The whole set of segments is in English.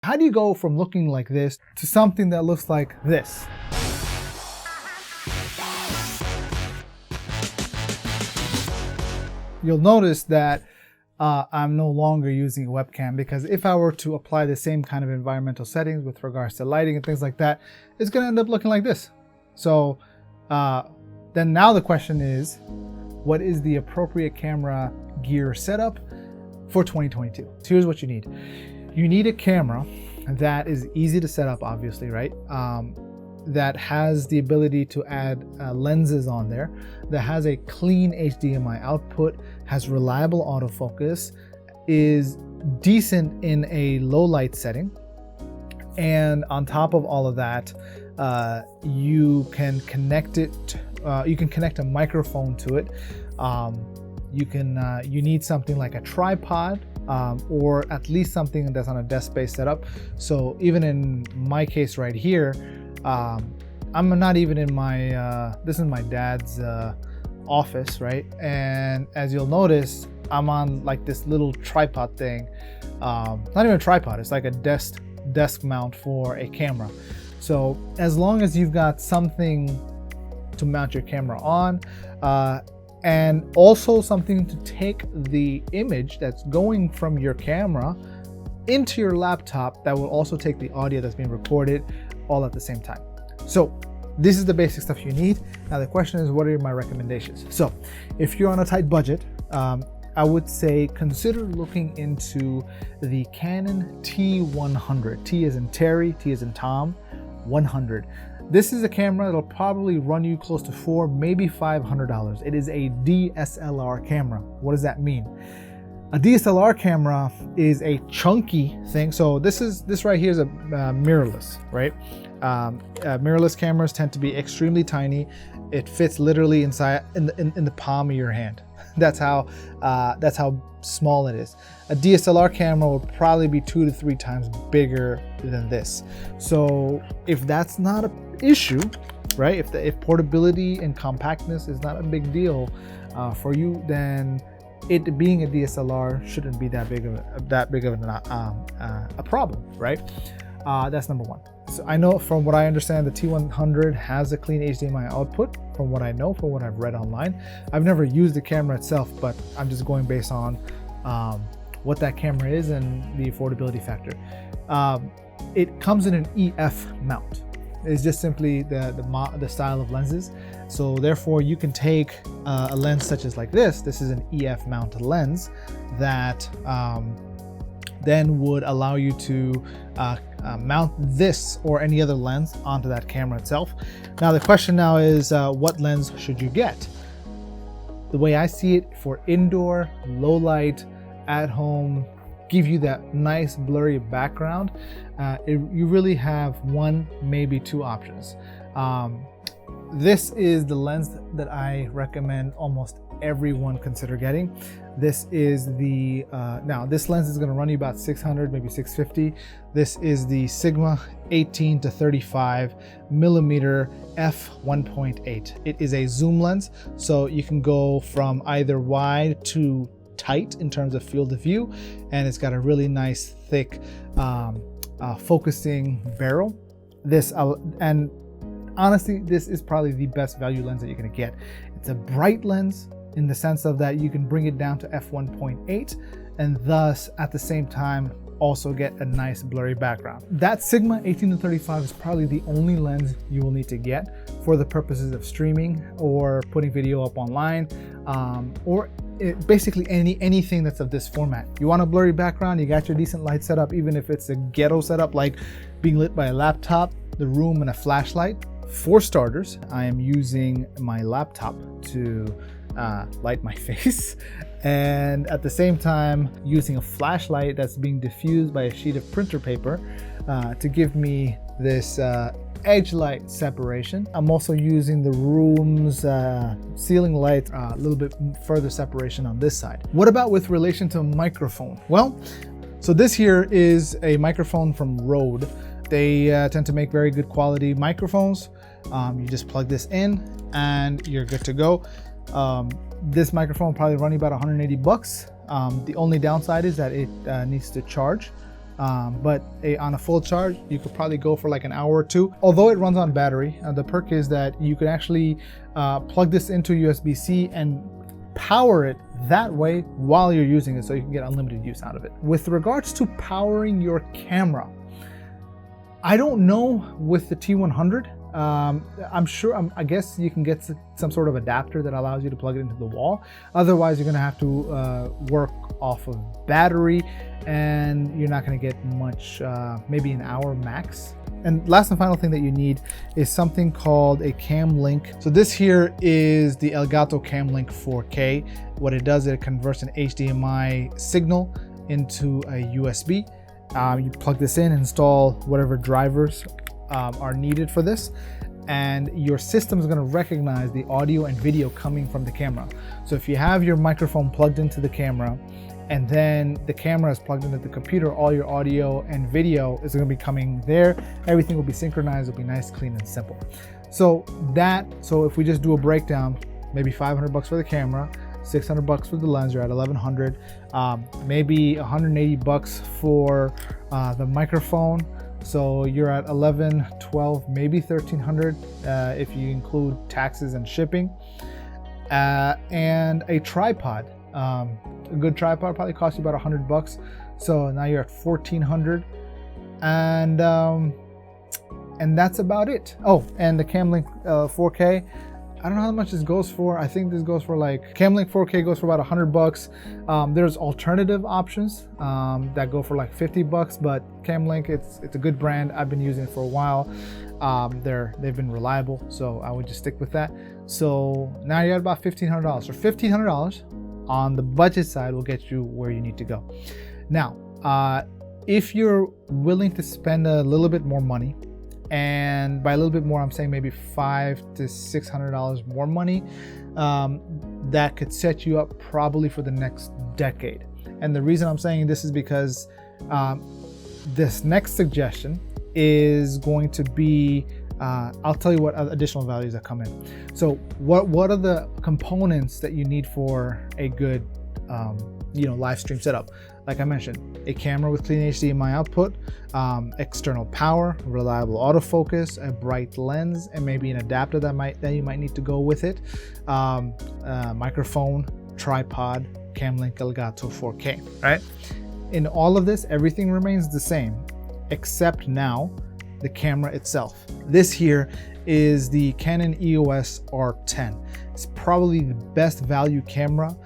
How do you go from looking like this to something that looks like this? You'll notice that I'm no longer using a webcam, because if I were to apply the same kind of environmental settings with regards to lighting and things like that, it's going to end up looking like this. So then now the question is, what is the appropriate camera gear setup for 2022? So here's what you need. You need a camera that is easy to set up, obviously, right? That has the ability to add lenses on there, that has a clean HDMI output, has reliable autofocus, is decent in a low light setting, and on top of all of that, you can connect it. You can connect a microphone to it. You need something like a tripod, or at least something that's on a desk-based setup. So even in my case right here, I'm not even in my, this is my dad's office, right? And as you'll notice, I'm on like this little tripod thing. Not even a tripod, it's like a desk mount for a camera. So as long as you've got something to mount your camera on, and also something to take the image that's going from your camera into your laptop that will also take the audio that's being recorded all at the same time. So this is the basic stuff you need. Now the question is, what are my recommendations? So if you're on a tight budget, I would say consider looking into the Canon T100. T as in Terry, T as in Tom, 100. This is a camera that'll probably run you close to $400, maybe $500. It is a DSLR camera. What does that mean? A DSLR camera is a chunky thing. So this right here is a mirrorless, right? Mirrorless cameras tend to be extremely tiny. It fits literally inside in the palm of your hand. That's how small it is. A DSLR camera will probably be 2 to 3 times bigger than this. So if that's not an issue, right? If portability and compactness is not a big deal for you, then it being a DSLR shouldn't be that big of a problem, right? That's number one. So I know, from what I understand, the T100 has a clean HDMI output, from what I know, from what I've read online. I've never used the camera itself, but I'm just going based on what that camera is and the affordability factor. It comes in an EF mount. It's just simply the style of lenses. So therefore you can take a lens such as like this. This is an EF mounted lens that then would allow you to mount this or any other lens onto that camera itself. Now the question now is, what lens should you get? The way I see it, for indoor, low light, at home, give you that nice blurry background, you really have one, maybe 2 options. This is the lens that I recommend almost everyone consider getting. This is the, now this lens is gonna run you about 600, maybe 650. This is the Sigma 18 to 35 millimeter f1.8. It is a zoom lens, so you can go from either wide to tight in terms of field of view, and it's got a really nice thick focusing barrel. And honestly, this is probably the best value lens that you're gonna get. It's a bright lens in the sense of that you can bring it down to f1.8 and thus at the same time also get a nice blurry background. That Sigma 18 to 35 is probably the only lens you will need to get for the purposes of streaming or putting video up online, or basically anything that's of this format. You want a blurry background, you got your decent light setup, even if it's a ghetto setup like being lit by a laptop, the room, and a flashlight. For starters, I am using my laptop to light my face, and at the same time using a flashlight that's being diffused by a sheet of printer paper to give me this edge light separation. I'm also using the room's ceiling light, a little bit further separation on this side. What about with relation to microphone? Well, so this here is a microphone from Rode. They tend to make very good quality microphones. You just plug this in and you're good to go. This microphone will probably run you about 180 bucks. The only downside is that it needs to charge. But on a full charge, you could probably go for like an hour or two. Although it runs on battery, the perk is that you could actually plug this into USB-C and power it that way while you're using it, so you can get unlimited use out of it. With regards to powering your camera, I don't know with the T100. I guess you can get some sort of adapter that allows you to plug it into the wall. Otherwise, you're gonna have to work off of battery, and you're not gonna get much, maybe an hour max. And last and final thing that you need is something called a Cam Link. So this here is the Elgato Cam Link 4K. What it does is it converts an HDMI signal into a USB. You plug this in, install whatever drivers are needed for this, and your system is going to recognize the audio and video coming from the camera. So if you have your microphone plugged into the camera, and then the camera is plugged into the computer, all your audio and video is going to be coming there. Everything will be synchronized. It'll be nice, clean, and simple. So if we just do a breakdown, maybe $500 for the camera, $600 for the lens, you're at $1,100. Maybe $180 for the microphone. So you're at $1,100, $1,200, maybe $1,300 if you include taxes and shipping. And a tripod. A good tripod probably costs you about $100. So now you're at $1,400, and that's about it. Oh, and the Cam Link 4K. I don't know how much this goes for. I think this goes for like, Cam Link 4K goes for about $100. There's alternative options that go for like $50, but Cam Link, it's a good brand. I've been using it for a while. They've been reliable, so I would just stick with that. So now you're at about $1,500. So $1,500 on the budget side will get you where you need to go. Now, if you're willing to spend a little bit more money, and by a little bit more, I'm saying maybe $500 to $600 more money, that could set you up probably for the next decade. And the reason I'm saying this is because this next suggestion is going to be, I'll tell you what additional values that come in. So what are the components that you need for a good live stream setup? Like I mentioned, a camera with clean HDMI output, external power, reliable autofocus, a bright lens, and maybe an adapter that you might need to go with it, microphone, tripod, Cam Link Elgato 4K, right? In all of this, everything remains the same, except now the camera itself. This here is the Canon EOS R10. It's probably the best value camera.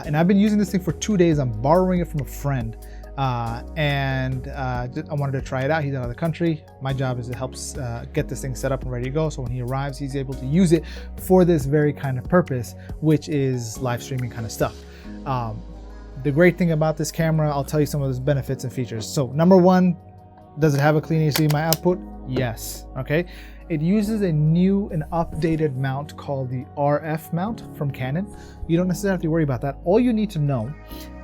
And I've been using this thing for 2 days. I'm borrowing it from a friend, and I wanted to try it out. He's out of the country. My job is to help get this thing set up and ready to go, so when he arrives, he's able to use it for this very kind of purpose, which is live streaming kind of stuff. The great thing about this camera, I'll tell you some of its benefits and features. So number one, does it have a clean HDMI output? Yes. Okay. It uses a new and updated mount called the RF mount from Canon. You don't necessarily have to worry about that. All you need to know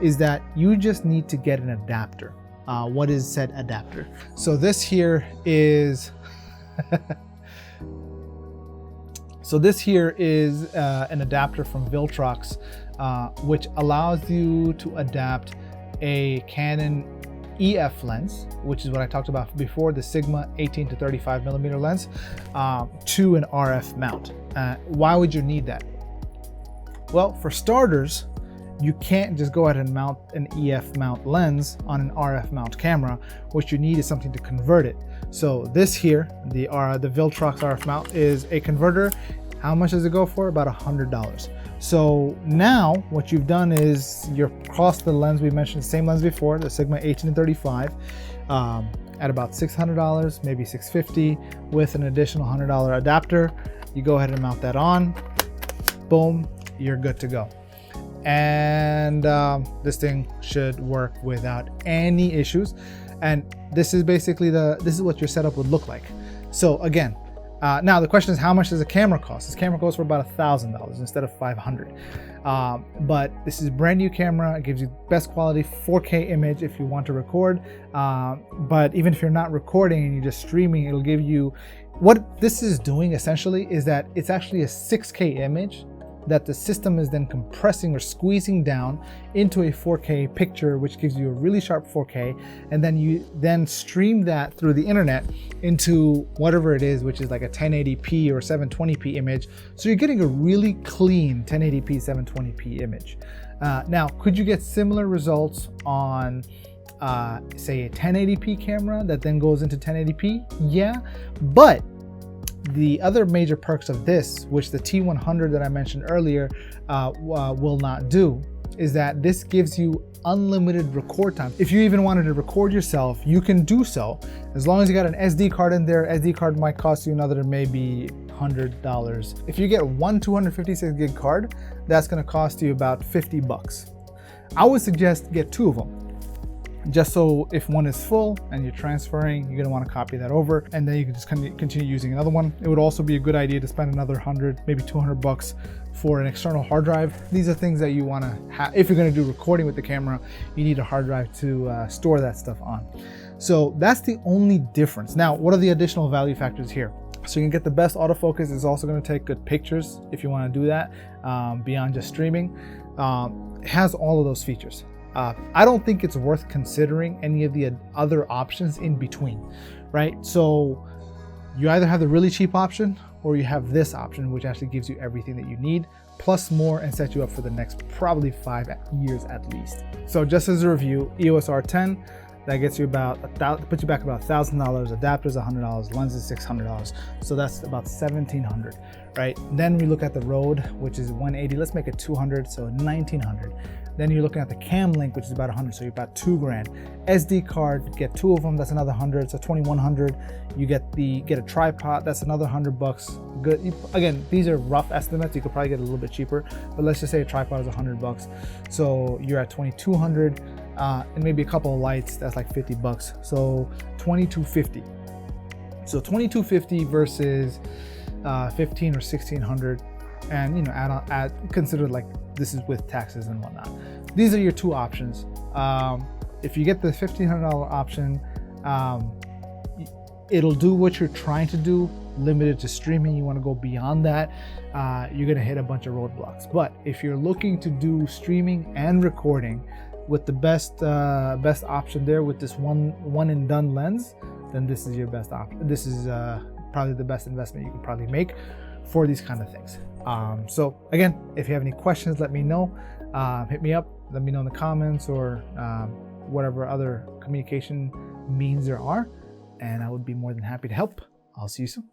is that you just need to get an adapter. What is said adapter? So this here is an adapter from Viltrox, which allows you to adapt a Canon EF lens, which is what I talked about before, the Sigma 18 to 35 millimeter lens, to an RF mount. Why would you need that? Well, for starters, you can't just go ahead and mount an EF mount lens on an RF mount camera. What you need is something to convert it. So this here, the Viltrox RF mount, is a converter. How much does it go for? About $100. So now what you've done is you're across the lens we mentioned, the same lens before, the Sigma 18 to 35, at about $600, maybe $650, with an additional $100 adapter. You go ahead and mount that on, boom, you're good to go. And this thing should work without any issues. And this is basically this is what your setup would look like. So again, now the question is, how much does a camera cost? This camera goes for about $1,000 instead of $500. But this is a brand new camera. It gives you best quality 4K image if you want to record. But even if you're not recording and you're just streaming, it'll give you, what this is doing essentially is that it's actually a 6K image that the system is then compressing or squeezing down into a 4K picture, which gives you a really sharp 4K, and then you then stream that through the internet into whatever it is, which is like a 1080p or 720p image. So you're getting a really clean 1080p, 720p image. Now, could you get similar results on say a 1080p camera that then goes into 1080p? Yeah, but the other major perks of this, which the T100 that I mentioned earlier will not do, is that this gives you unlimited record time. If you even wanted to record yourself, you can do so, as long as you got an SD card in there. SD card might cost you another maybe $100. If you get one 256 gig card, that's gonna cost you about 50 bucks. I would suggest get two of them, just so if one is full and you're transferring, you're gonna wanna copy that over, and then you can just continue using another one. It would also be a good idea to spend another 100, maybe 200 bucks for an external hard drive. These are things that you wanna have. If you're gonna do recording with the camera, you need a hard drive to store that stuff on. So that's the only difference. Now, what are the additional value factors here? So you can get the best autofocus. It's also gonna take good pictures if you wanna do that, beyond just streaming. It has all of those features. I don't think it's worth considering any of the other options in between, right? So you either have the really cheap option or you have this option, which actually gives you everything that you need, plus more, and set you up for the next probably 5 years at least. So just as a review, EOS R10, that gets you about puts you back about $1,000, adapters $100, lenses $600. So that's about $1,700, right? Then we look at the Rode, which is 180. Let's make it 200, so 1,900. Then you're looking at the Cam Link, which is about 100, so you're about 2 grand. SD card, get 2 of them, that's another 100, so 2,100. You get a tripod, that's another 100 bucks. Good. Again, these are rough estimates. You could probably get a little bit cheaper, but let's just say a tripod is 100 bucks. So you're at 2,200, and maybe a couple of lights, that's like 50 bucks. So 2,250. So 2,250 versus 1,500 or 1,600, and you know, consider like this is with taxes and whatnot. These are your two options. If you get the $1,500 option, it'll do what you're trying to do, limited to streaming. You want to go beyond that, you're gonna hit a bunch of roadblocks. But if you're looking to do streaming and recording with the best option there, with this one and done lens, then this is your best option. This is probably the best investment you can probably make for these kind of things. So again, if you have any questions, let me know. Hit me up, let me know in the comments, or whatever other communication means there are, and I would be more than happy to help. I'll see you soon.